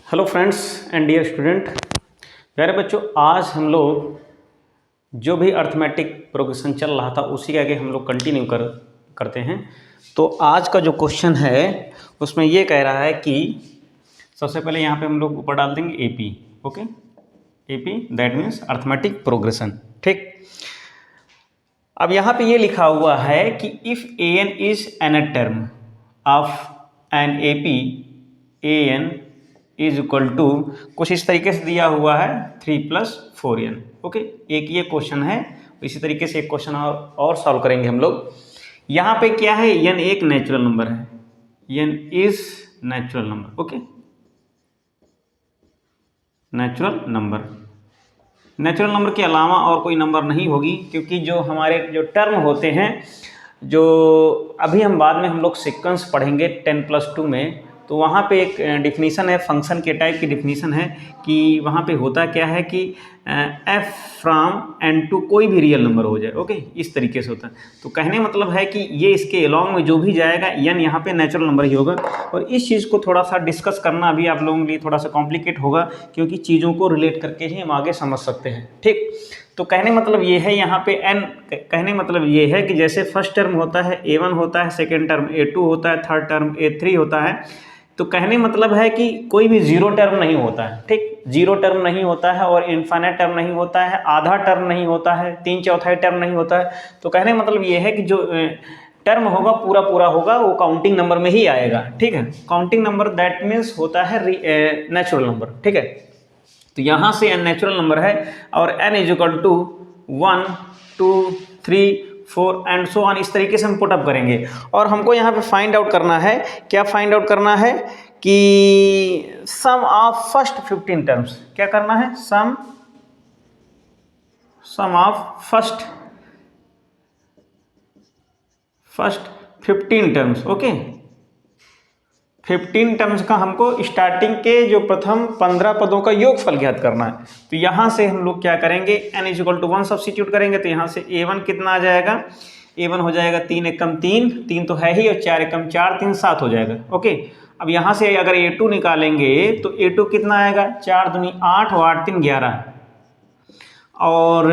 Hello friends and dear student. प्यारे बच्चों, आज हम लोग जो भी अर्थमेटिक प्रोग्रेशन चल रहा था उसी के आगे हम लोग कंटिन्यू करते हैं। तो आज का जो क्वेश्चन है उसमें ये कह रहा है कि सबसे पहले यहाँ पे हम लोग ऊपर डाल देंगे AP. Okay, AP that means arithmetic progression. ठीक, अब यहाँ पे ये लिखा हुआ है कि if a n is n term of an AP a n is equal to, कुछ इस तरीके से दिया हुआ है 3+4n। ओके, एक ये क्वेश्चन है। इसी तरीके से एक क्वेश्चन और सॉल्व करेंगे हम लोग। यहाँ पे क्या है, n एक नेचुरल नंबर है, n is natural number. Okay, natural number, natural number के अलावा और कोई नंबर नहीं होगी, क्योंकि जो हमारे जो टर्म होते हैं, जो अभी हम बाद में हम लोग सीक्वेंस पढ़ेंगे 10+2 में, तो वहाँ पे एक डिफिनीसन है, फंक्शन के टाइप की डिफिनीसन है कि वहाँ पे होता क्या है कि f फ्रॉम एन टू कोई भी रियल नंबर हो जाए। ओके, इस तरीके से होता है। तो कहने मतलब है कि ये इसके अलॉन्ग में जो भी जाएगा n यहाँ पे नेचुरल नंबर ही होगा। और इस चीज़ को थोड़ा सा डिस्कस करना अभी आप लोगों के लिए थोड़ा सा कॉम्प्लिकेट होगा, क्योंकि चीज़ों को रिलेट करके ही हम आगे समझ सकते हैं। ठीक, तो कहने मतलब ये है, यहाँ पे n कहने मतलब ये है कि जैसे फर्स्ट टर्म होता है a1 होता है, सेकेंड टर्म a2 होता है, थर्ड टर्म a3 होता है। तो कहने मतलब है कि कोई भी जीरो टर्म नहीं होता है। ठीक, जीरो टर्म नहीं होता है और इनफाइनाइट टर्म नहीं होता है, आधा टर्म नहीं होता है, 3/4 टर्म नहीं होता है। तो कहने मतलब ये है कि जो टर्म होगा पूरा पूरा होगा वो काउंटिंग नंबर में ही आएगा। ठीक है, काउंटिंग नंबर दैट मीन्स होता है नेचुरल नंबर। ठीक है, तो यहाँ से n नेचुरल नंबर है और n is equal to 1 2 3 4 and so on. इस तरीके से हम पुट अप करेंगे और हमको यहाँ पे फाइंड आउट करना है। क्या फाइंड आउट करना है कि सम ऑफ फर्स्ट 15 टर्म्स। क्या करना है, sum of first 15 terms. Okay, 15 terms का हमको स्टार्टिंग के जो प्रथम 15 पदों का योगफल ज्ञात करना है। तो यहाँ से हम लोग क्या करेंगे, n is equal to 1 substitute करेंगे। तो यहाँ से a1 कितना आ जाएगा, a1 हो जाएगा 3 एकम 3, 3 तो है ही, और 4 एकम 4, 3 7 हो जाएगा। ओके, अब यहाँ से अगर a2 निकालेंगे तो a2 कितना आएगा, 4 दूनी 8 और 8 3 11 और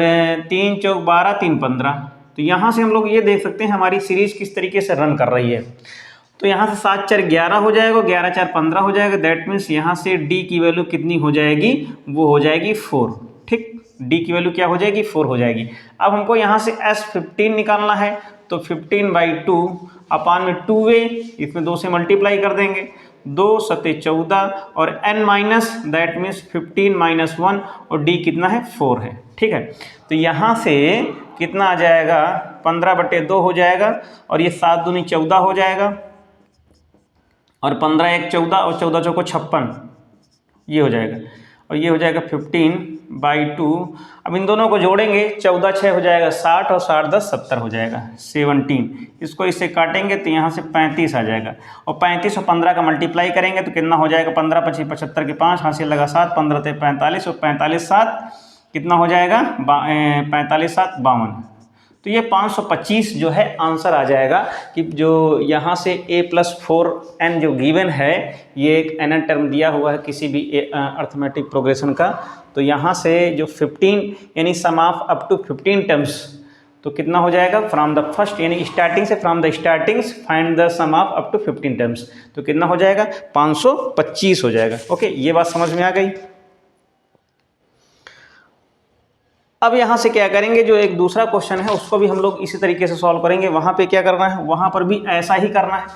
3 चौक 12 3 15। तो यहाँ से हम लोग ये देख सकते हैं हमारी सीरीज किस तरीके से रन कर रही है। तो यहाँ से 7 4 11 हो जाएगा, 11 4 15 हो जाएगा। दैट मीन्स यहाँ से d की वैल्यू कितनी हो जाएगी, वो हो जाएगी 4। ठीक, d की वैल्यू क्या हो जाएगी, 4 हो जाएगी। अब हमको यहाँ से s15 निकालना है। तो 15/2 अपान में 2a, इसमें 2 से मल्टीप्लाई कर देंगे, 2 7 14 और n माइनस, दैट मीन्स 15 - 1 और d कितना है, 4 है। ठीक है, तो यहाँ से कितना आ जाएगा, 15/2 हो जाएगा और ये 7 दूनी 14 हो जाएगा और 15 1 14 और 14 चौको 56, ये हो जाएगा और ये हो जाएगा 15/2। अब इन दोनों को जोड़ेंगे, 14 6 हो जाएगा 60 और 60 10 70 हो जाएगा 17। इसको इससे काटेंगे तो यहाँ से 35 आ जाएगा और 35 और 15 का मल्टीप्लाई करेंगे तो कितना हो जाएगा, 15 25 75 के 5 हासिल लगा 7, 15 ते 45 और 45 7 कितना हो जाएगा, 45 7 52। तो ये 525 जो है आंसर आ जाएगा कि जो यहाँ से a+4n जो गिवन है, ये एक n टर्म दिया हुआ है किसी भी अर्थमेटिक प्रोग्रेशन का। तो यहाँ से जो 15 यानी sum of up to 15 terms, तो कितना हो जाएगा, फ्रॉम द फर्स्ट यानी स्टार्टिंग से, from the startings find the sum of up to 15 terms. तो कितना हो जाएगा, 525 हो जाएगा। ओके, ये बात समझ में आ गई। अब यहाँ से क्या करेंगे, जो एक दूसरा क्वेश्चन है उसको भी हम लोग इसी तरीके से सॉल्व करेंगे। वहाँ पे क्या करना है, वहाँ पर भी ऐसा ही करना है।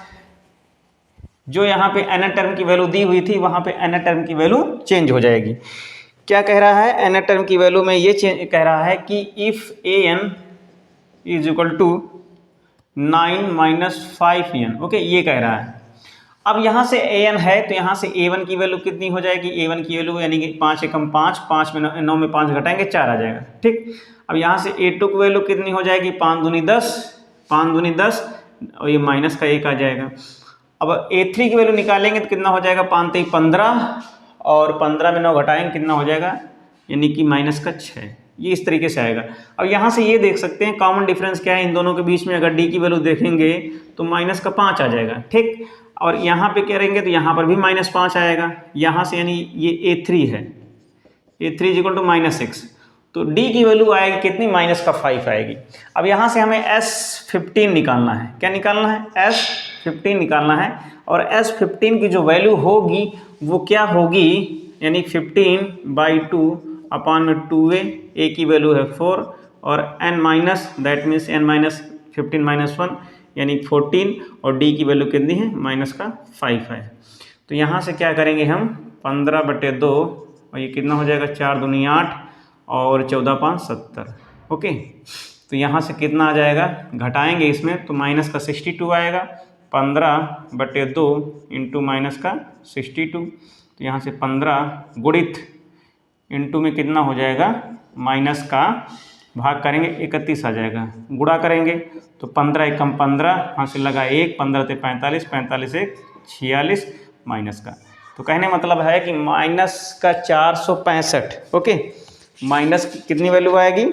जो यहाँ पे n टर्म की वैल्यू दी हुई थी, वहाँ पे n टर्म की वैल्यू चेंज हो जाएगी। क्या कह रहा है, n टर्म की वैल्यू में ये कह रहा है कि if an is equal to 9 - 5n। Okay, ये कह रहा है। अब यहाँ से an है तो यहाँ से a1 की वैल्यू कितनी हो जाएगी, a1 की वैल्यू यानी कि 5 एकम 5, 5 में 9 में 5 घटाएंगे 4 आ जाएगा। ठीक, अब यहाँ से a2 की वैल्यू कितनी हो जाएगी, 5 दूनी 10, 5 दूनी 10 और ये माइनस का 1 आ जाएगा। अब a3 की वैल्यू निकालेंगे तो कितना हो जाएगा, 5 3 15 और 15 में 9 घटाएंगे कितना हो जाएगा, यानी कि माइनस का 6। ये इस तरीके से आएगा। अब यहाँ से ये देख सकते हैं कॉमन डिफरेंस क्या है इन दोनों के बीच में। अगर d की वैल्यू देखेंगे तो माइनस का 5 आ जाएगा, ठीक। और यहाँ पे करेंगे तो यहाँ पर भी -5 आएगा, यहाँ से यानी ये A3 है, A3 इक्वल टू -6, तो D की वैल्यू आएगी कितनी, -5 आएगी। अब यहाँ से हमें S15 निकालना है, क्या निकालना है, S15 निकालना है। और S15 की जो वैल्यू होगी वो क्या होगी, यानी 15/2 अपॉन में 2a, a की वैल्यू है 4 और n minus, that means n minus 15 - 1 यानी 14 और d की वैल्यू कितनी है, -5 है। तो यहाँ से क्या करेंगे हम, 15/2 और ये कितना हो जाएगा, 4 दूनी 8 और 14 5 70, ओके। तो यहाँ से कितना आ जाएगा, घटाएंगे इसमें तो माइनस का 62 आएगा, 15/2 इंटू माइनस का 62, तो यहाँ से 15 गुणित इंटू में कितना हो जाएगा, माइनस का भाग करेंगे 31 आ जाएगा, गुणा करेंगे तो 15 एकम 15, यहाँ से लगा 1, 15 से 45, 45 से 46 माइनस का, तो कहने मतलब है कि माइनस का 465, ओके। माइनस की कितनी वैल्यू आएगी,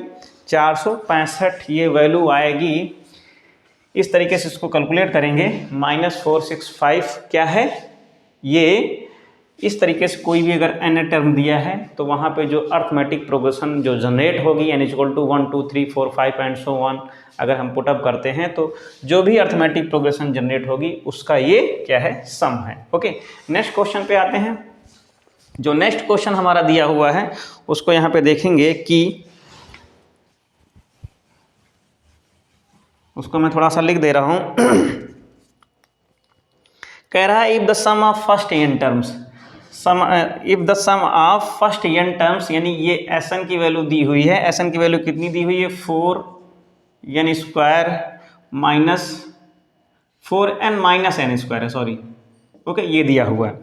465 ये वैल्यू आएगी। इस तरीके से इसको कैलकुलेट करेंगे, -465 क्या है ये। इस तरीके से कोई भी अगर n टर्म दिया है तो वहाँ पे जो अर्थमेटिक प्रोग्रेशन जो जनरेट होगी n = 1 2 3 4 5 एंड सो ऑन, अगर हम पुटअप करते हैं तो जो भी अर्थमेटिक प्रोग्रेशन जनरेट होगी उसका ये क्या है, सम है, ओके। नेक्स्ट क्वेश्चन पे आते हैं। जो नेक्स्ट क्वेश्चन हमारा दिया हुआ है उसको यहाँ पे देखेंगे कि उसको मैं थोड़ा सा लिख दे रहा हूँ। कह रहा है if the sum of first n terms, if the sum of first n terms, यानी ये Sn की वैल्यू दी हुई है, Sn की वैल्यू कितनी दी हुई है, 4n² minus 4n minus n square है, सॉरी, ओके, ये दिया हुआ है।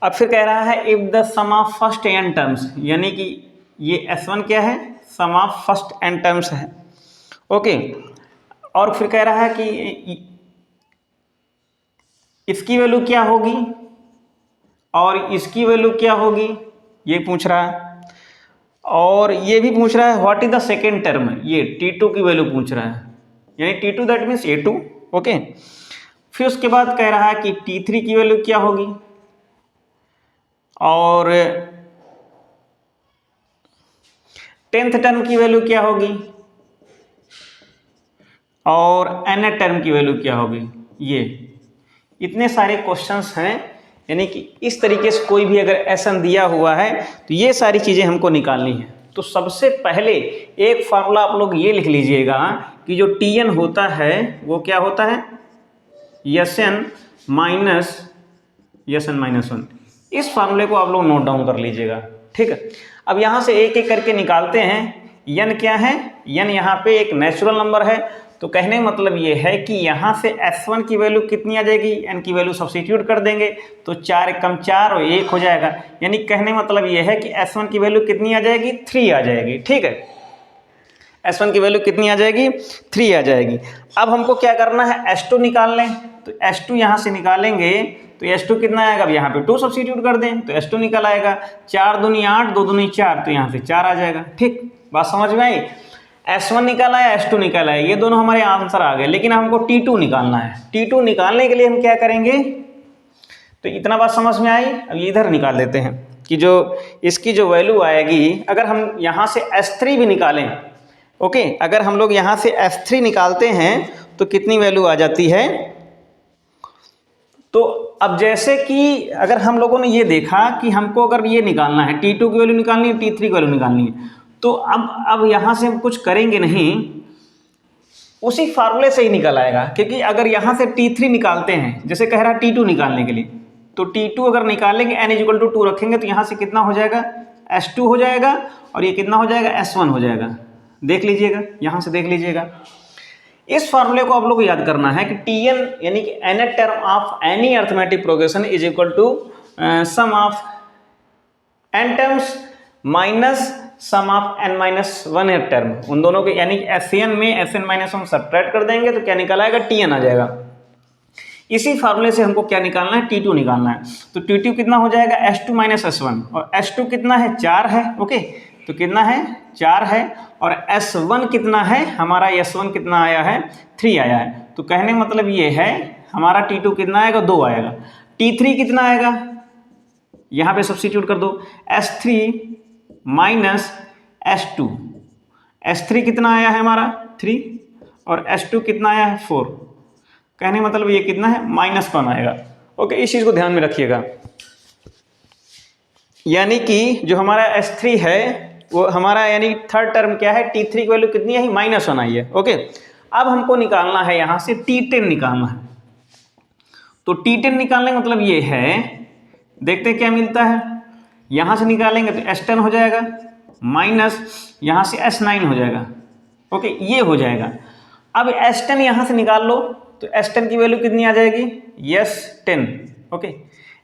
अब फिर कह रहा है if the sum of first n terms, यानी कि ये S1 क्या है, sum of first n terms है, ओके। और फिर कह रहा है कि इसकी वैल्यू क्या होगी और इसकी वैल्यू क्या होगी, ये पूछ रहा है। और ये भी पूछ रहा है what is the second term, ये T2 की वैल्यू पूछ रहा है, यानी T2 that means A2, okay. फिर उसके बाद कह रहा है कि T3 की वैल्यू क्या होगी और 10th टर्म की वैल्यू क्या होगी और nth टर्म की वैल्यू क्या होगी। ये इतने सारे क्वेश्चंस हैं, यानी कि इस तरीके से कोई भी अगर Sn दिया हुआ है तो ये सारी चीज़ें हमको निकालनी है। तो सबसे पहले एक फार्मूला आप लोग ये लिख लीजिएगा कि जो Tn होता है वो क्या होता है, Sn माइनस Sn - 1। इस फार्मूले को आप लोग नोट डाउन कर लीजिएगा, ठीक है। अब यहाँ से एक एक करके निकालते हैं। n क्या है, n यहाँ पे एक नेचुरल नंबर है, तो कहने मतलब ये है कि यहाँ से S1 की वैल्यू कितनी आ जाएगी, n की वैल्यू सब्स्टिट्यूट कर देंगे तो 4 एकम 4 और 1 हो जाएगा, यानी कहने मतलब ये है कि S1 की वैल्यू कितनी आ जाएगी, 3 आ जाएगी, ठीक है। S1 की वैल्यू कितनी आ जाएगी, 3 आ जाएगी। अब हमको क्या करना है, S2 निकाल लें, तो S2 यहाँ से निकालेंगे तो S2 कितना आएगा, अब यहाँ पे 2 सब्स्टिट्यूट कर दें तो S2 निकल आएगा, 4 दूनी 8 2 दूनी 4, तो यहाँ से 4 आ जाएगा, ठीक। बात समझ में आई। S1 निकाला है, S2 निकाला है, ये दोनों हमारे आंसर आ गए, लेकिन हमको T2 निकालना है। T2 निकालने के लिए हम क्या करेंगे, तो इतना बात समझ में आई। अब इधर निकाल देते हैं कि जो इसकी जो वैल्यू आएगी, अगर हम यहाँ से S3 भी निकालें, ओके, अगर हम लोग यहाँ से S3 निकालते हैं तो कितनी वैल्यू आ जाती है। तो अब जैसे कि अगर हम लोगों ने ये देखा कि हमको अगर ये निकालना है, T2 की वैल्यू निकालनी है, T3 की वैल्यू निकालनी है, तो अब यहाँ से हम कुछ करेंगे नहीं, उसी फार्मूले से ही निकल आएगा। क्योंकि अगर यहाँ से T3 निकालते हैं, जैसे कह रहा है T2 निकालने के लिए, तो T2 अगर निकालेंगे n = 2 रखेंगे तो यहाँ से कितना हो जाएगा, S2 हो जाएगा और ये कितना हो जाएगा, S1 हो जाएगा। देख लीजिएगा, यहाँ से देख लीजिएगा। इस फार्मूले को आप लोग को याद करना है कि Tn यानी कि nth term of any arithmetic progression is equal to sum of n terms minus sum of n - 1 term, उन दोनों के, यानी Sn में Sn - 1 सब्ट्रैक्ट कर देंगे तो क्या निकल आएगा, Tn आ जाएगा। इसी फार्मूले से हमको क्या निकालना है, T2 निकालना है। तो T2 कितना हो जाएगा, S2 - S1, और S2 कितना है, 4 है, ओके, तो कितना है, 4 है, और S1 कितना है हमारा, S1 कितना आया है, 3 आया है। तो कहने का मतलब ये है हमारा T2 कितना आएगा, 2 आएगा। T3 कितना आएगा, यहाँ पे सब्स्टिट्यूट कर दो, S3 माइनस S2। S3 कितना आया है हमारा 3 और S2 कितना आया है 4। कहने का मतलब ये कितना है, -1 आएगा। ओके, इस चीज़ को ध्यान में रखिएगा। यानी कि जो हमारा S3 है वो हमारा यानी थर्ड टर्म क्या है, T3 की वैल्यू कितनी है, -1 आई है। ओके, अब हमको निकालना है यहाँ से T10 निकालना है। तो T10 निकालने का मतलब ये है, देखते हैं क्या मिलता है। यहाँ से निकालेंगे तो S10 हो जाएगा, माइनस यहाँ से S9 हो जाएगा। ओके, ये हो जाएगा। अब S10 यहाँ से निकाल लो तो S10 की वैल्यू कितनी आ जाएगी, S10। Okay,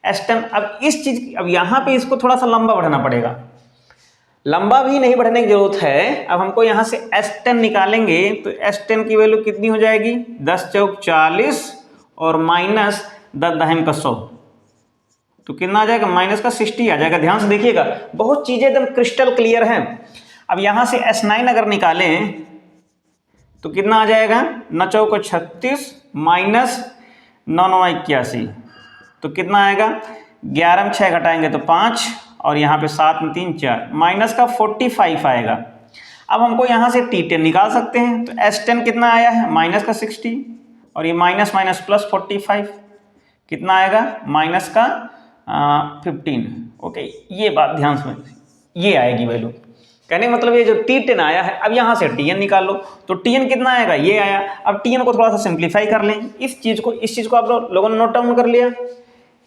S10। अब इस चीज़ की, अब यहाँ पे इसको थोड़ा सा लंबा बढ़ाना पड़ेगा। लंबा भी नहीं बढ़ने की जरूरत है। अब हमको यहाँ से S10 निकालेंगे तो S10 की वैल्यू कितनी हो जाएगी, 10 चौक 40 और माइनस 10 दहम का 100, तो कितना आ जाएगा, -60 आ जाएगा। ध्यान से देखिएगा, बहुत चीज़ें एकदम क्रिस्टल क्लियर हैं। अब यहाँ से S9 अगर निकालें तो कितना आ जाएगा, 9 चौक 36 माइनस 9 9 81, तो कितना आएगा, 11 में 6 घटाएंगे तो 5 और यहाँ पे 7 में 3 4, माइनस का 45 आएगा। अब हमको यहाँ से T10 निकाल सकते हैं। तो S10 कितना आया है, माइनस का 60 और ये माइनस माइनस प्लस 45 कितना आएगा, माइनस का 15। ओके, ये बात ध्यान से, ये आएगी वैल्यू। कहने का मतलब ये जो T10 आया है, अब यहाँ से Tn निकाल लो तो Tn कितना आएगा, ये आया। अब Tn को थोड़ा सा सिंप्लीफाई कर लें। इस चीज़ को आप लोगों ने नोट डाउन कर लिया,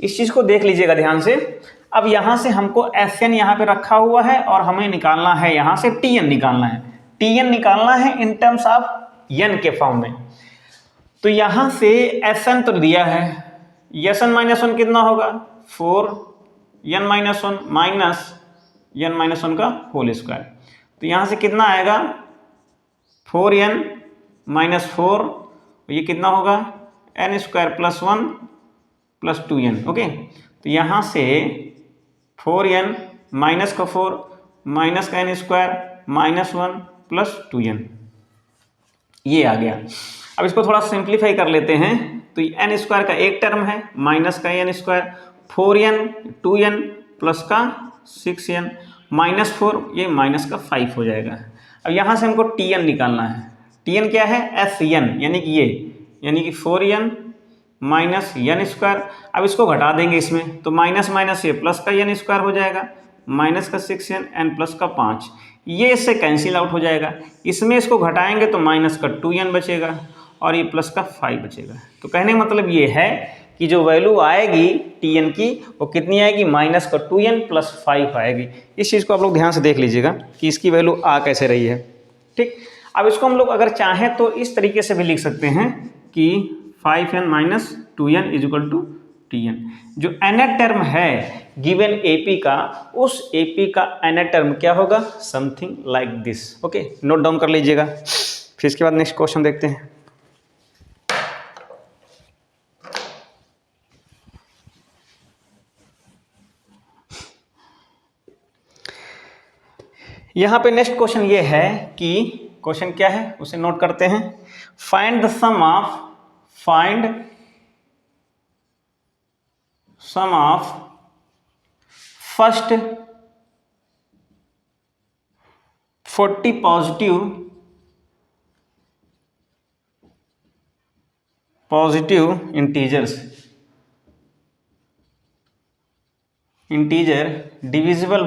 इस चीज़ को देख लीजिएगा ध्यान से। अब यहाँ से हमको Fn यहाँ पे रखा हुआ है और हमें निकालना है यहाँ से Tn निकालना है। Tn निकालना है इन टर्म्स ऑफ n के फॉर्म में। तो यहाँ से Sn तो दिया है, Sn माइनस 1 कितना होगा, 4 n minus 1 minus n minus 1 का होल स्क्वायर। तो यहाँ से कितना आएगा, 4n माइनस 4, ये कितना होगा, n square plus 1 plus 2n। Okay, तो यहाँ से 4n माइनस का 4 माइनस का n square minus 1 plus 2n, ये आ गया। अब इसको थोड़ा सिंप्लीफाई कर लेते हैं। तो n स्क्वायर का एक टर्म है, माइनस का n square, 4n 2n plus का 6n माइनस 4, ये माइनस का 5 हो जाएगा। अब यहाँ से हमको Tn निकालना है। Tn क्या है, Sn, यानी कि ये, यानी कि 4n माइनस n स्क्वायर। अब इसको घटा देंगे इसमें तो माइनस माइनस ये प्लस का n स्क्वायर हो जाएगा, माइनस का 6n n प्लस का 5, ये इससे कैंसिल आउट हो जाएगा। इसमें इसको घटाएंगे तो माइनस का 2n बचेगा और ये प्लस का 5 बचेगा। तो कहने का मतलब ये है कि जो वैल्यू आएगी Tn की वो कितनी आएगी, माइनस का 2n प्लस 5 आएगी। इस चीज़ को आप लोग ध्यान से देख लीजिएगा कि इसकी वैल्यू आ कैसे रही है। ठीक, अब इसको हम लोग अगर चाहें तो इस तरीके से भी लिख सकते हैं कि 5n minus 2n is equal to Tn। जो nth टर्म है गिवन AP का, उस AP का nth टर्म क्या होगा, something like this. Okay, note down कर लीजिएगा। फिर इसके बाद नेक्स्ट क्वेश्चन देखते हैं। यहाँ पे नेक्स्ट क्वेश्चन ये है कि क्वेश्चन क्या है उसे नोट करते हैं। Find the sum of first 40 positive integer divisible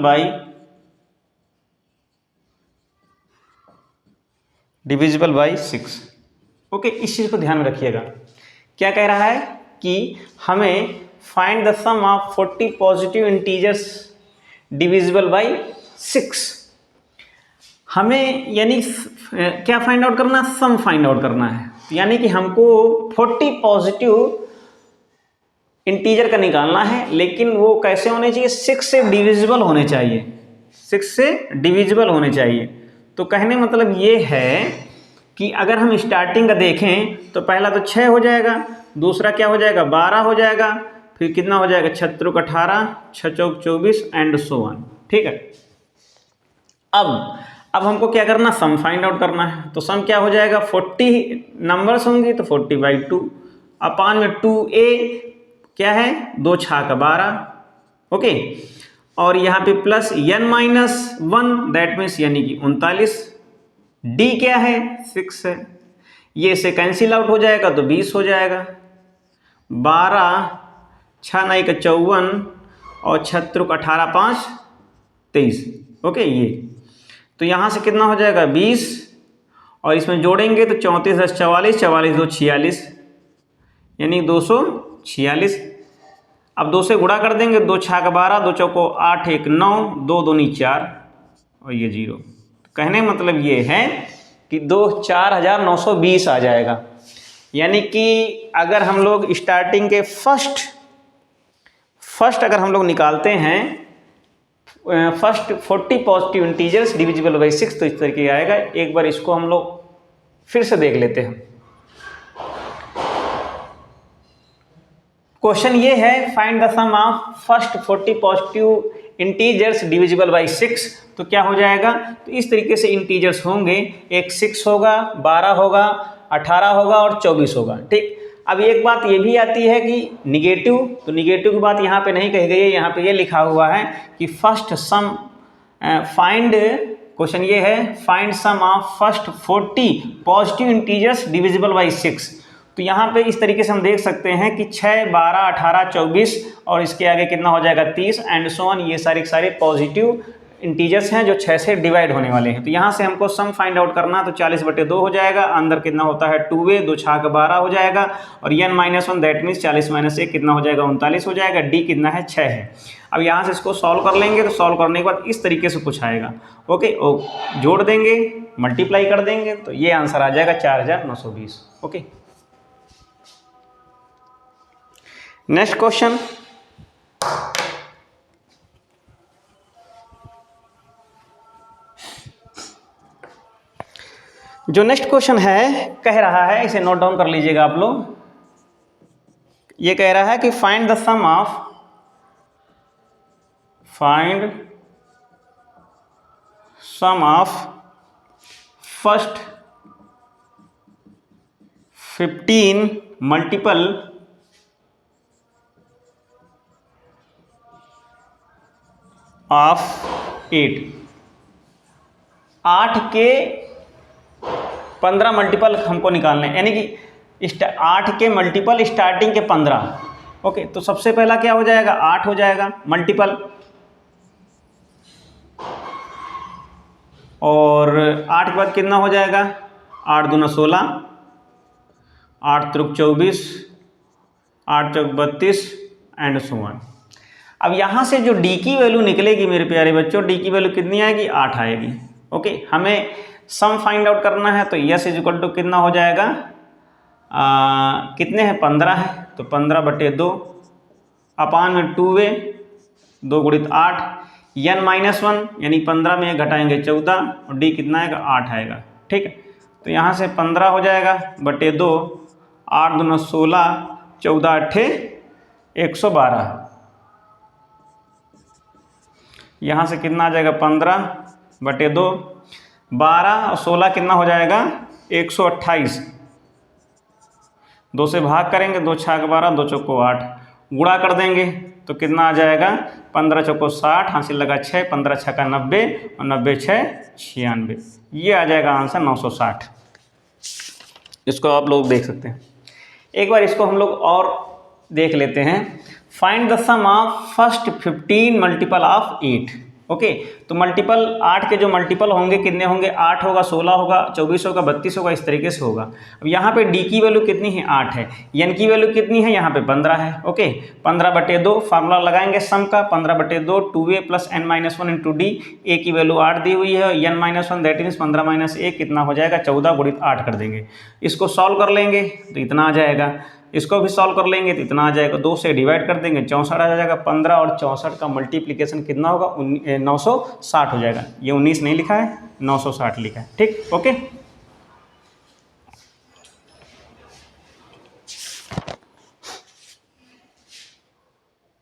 by 6। Okay, इस चीज़ को ध्यान में रखिएगा। क्या कह रहा है कि हमें find the sum of 40 positive integers divisible by 6। हमें यानी क्या फाइंड आउट करना, सम फाइंड आउट करना है। यानी कि हमको 40 पॉजिटिव इंटीजर का निकालना है, लेकिन वो कैसे होने चाहिए, 6 से डिविजिबल होने चाहिए, 6 से डिविजिबल होने चाहिए। तो कहने मतलब ये है कि अगर हम स्टार्टिंग का देखें तो पहला तो 6 हो जाएगा, दूसरा क्या हो जाएगा, 12 हो जाएगा, फिर कितना हो जाएगा, 6 त्रिक 18, 6 चौक 24 एंड सो ऑन। ठीक है। अब अब हमको क्या करना, सम फाइंड आउट करना है। तो सम क्या हो जाएगा, 40 नंबर्स होंगे तो 40/2 अपान में 2a क्या है, 2 छाक 12, ओके। और यहाँ पे प्लस n-1 दैट मीन्स यानी कि 39, d क्या है 6 है, ये से कैंसिल आउट हो जाएगा तो 20 हो जाएगा, 12 6 9 का 54 और 6 18 5 23, ओके। ये तो यहाँ से कितना हो जाएगा 20 और इसमें जोड़ेंगे तो 34 10 44, 44 2 46 यानी 246। अब 2 से गुणा कर देंगे, 2 छाक 12, 2 चौको 8 1 9, 2 दूनी 4 और ये 0। कहने मतलब ये है कि 4920 आ जाएगा। यानी कि अगर हम लोग स्टार्टिंग के फर्स्ट अगर हम लोग निकालते हैं first 40 positive integers divisible by 6 तो इस तरीके आएगा। एक बार इसको हम लोग फिर से देख लेते हैं। क्वेश्चन ये है find the sum of first 40 positive integers divisible by 6। तो क्या हो जाएगा, तो इस तरीके से इंटीजर्स होंगे, एक 6 होगा, 12 होगा, 18 होगा और 24 होगा, ठीक। अब एक बात ये भी आती है कि निगेटिव, तो निगेटिव की बात यहाँ पे नहीं कही गई है, यहाँ पे ये लिखा हुआ है कि फर्स्ट सम फाइंड, क्वेश्चन ये है find sum of first 40 positive integers divisible by 6। तो यहाँ पे इस तरीके से हम देख सकते हैं कि 6 12 18 24 और इसके आगे कितना हो जाएगा 30 एंड सो ऑन, ये सारे पॉजिटिव इंटीजर्स हैं जो 6 से डिवाइड होने वाले हैं। तो यहाँ से हमको सम फाइंड आउट करना, तो 40/2 हो जाएगा, अंदर कितना होता है 2a, 2 छाक 12 हो जाएगा और n-1 दैट मीन्स 40 - 1 कितना हो जाएगा 39 हो जाएगा, d कितना है 6 है। अब यहाँ से इसको सॉल्व कर लेंगे, तो सॉल्व करने के बाद इस तरीके से कुछ आएगा, ओके। जोड़ देंगे, मल्टीप्लाई कर देंगे तो ये आंसर आ जाएगा 4920, ओके। नेक्स्ट क्वेश्चन, जो नेक्स्ट क्वेश्चन है कह रहा है, इसे नोट डाउन कर लीजिएगा आप लोग। ये कह रहा है कि find the sum of first 15 multiple of 8 के 15 मल्टीपल हमको निकालने, यानी कि 8 के मल्टीपल स्टार्टिंग के 15, ओके। तो सबसे पहला क्या हो जाएगा 8 हो जाएगा मल्टीपल, और 8 के बाद कितना हो जाएगा 8 दूना 16, 8 त्रिक 24, 8 चौक 32 एंड सो ऑन। अब यहाँ से जो d की वैल्यू निकलेगी मेरे प्यारे बच्चों, d की वैल्यू कितनी आएगी 8 आएगी, ओके। हमें सम फाइंड आउट करना है, तो यस इज इक्वल टू कितना हो जाएगा, कितने हैं 15 है, तो 15/2 अपान में 2a, 2 गुणित 8, n-1 यानी 15 में घटाएंगे 14 और d कितना आएगा 8 आएगा, ठीक है। तो यहाँ से 15 हो जाएगा बटे 2, 8 दूना 16, 14 8 112, यहाँ से कितना आ जाएगा 15/2, 12 और 16 कितना हो जाएगा 128, 2 से भाग करेंगे, 2 छाक 12, 2 चौको 8, गुणा कर देंगे तो कितना आ जाएगा 15 चौको 60, हासिल लगा 6, 15 छक्का 90 और 90 6 96, ये आ जाएगा आंसर 960। इसको आप लोग देख सकते हैं। एक बार इसको हम लोग और देख लेते हैं। Find the sum of first 15 multiple of 8, okay. तो मल्टीपल 8 के जो मल्टीपल होंगे कितने होंगे, 8 होगा, 16 होगा, 24 होगा, 32 होगा, इस तरीके से होगा। अब यहाँ पे d की वैल्यू कितनी है 8 है, n की वैल्यू कितनी है यहाँ पे 15 है, ओके। 15/2 फार्मूला लगाएंगे सम का, 15/2 2a + n-1 into d, a की वैल्यू 8 दी हुई है, n-1 दैट मीन्स 15 - 1 कितना हो जाएगा 14 गुणित 8 कर देंगे। इसको सॉल्व कर लेंगे तो इतना आ जाएगा, इसको भी सॉल्व कर लेंगे तो इतना आ जाएगा, 2 से डिवाइड कर देंगे 64 आ जाएगा, 15 और 64 का मल्टीप्लिकेशन कितना होगा 960 हो जाएगा। ये 19 नहीं लिखा है, 960 लिखा है, ठीक, ओके।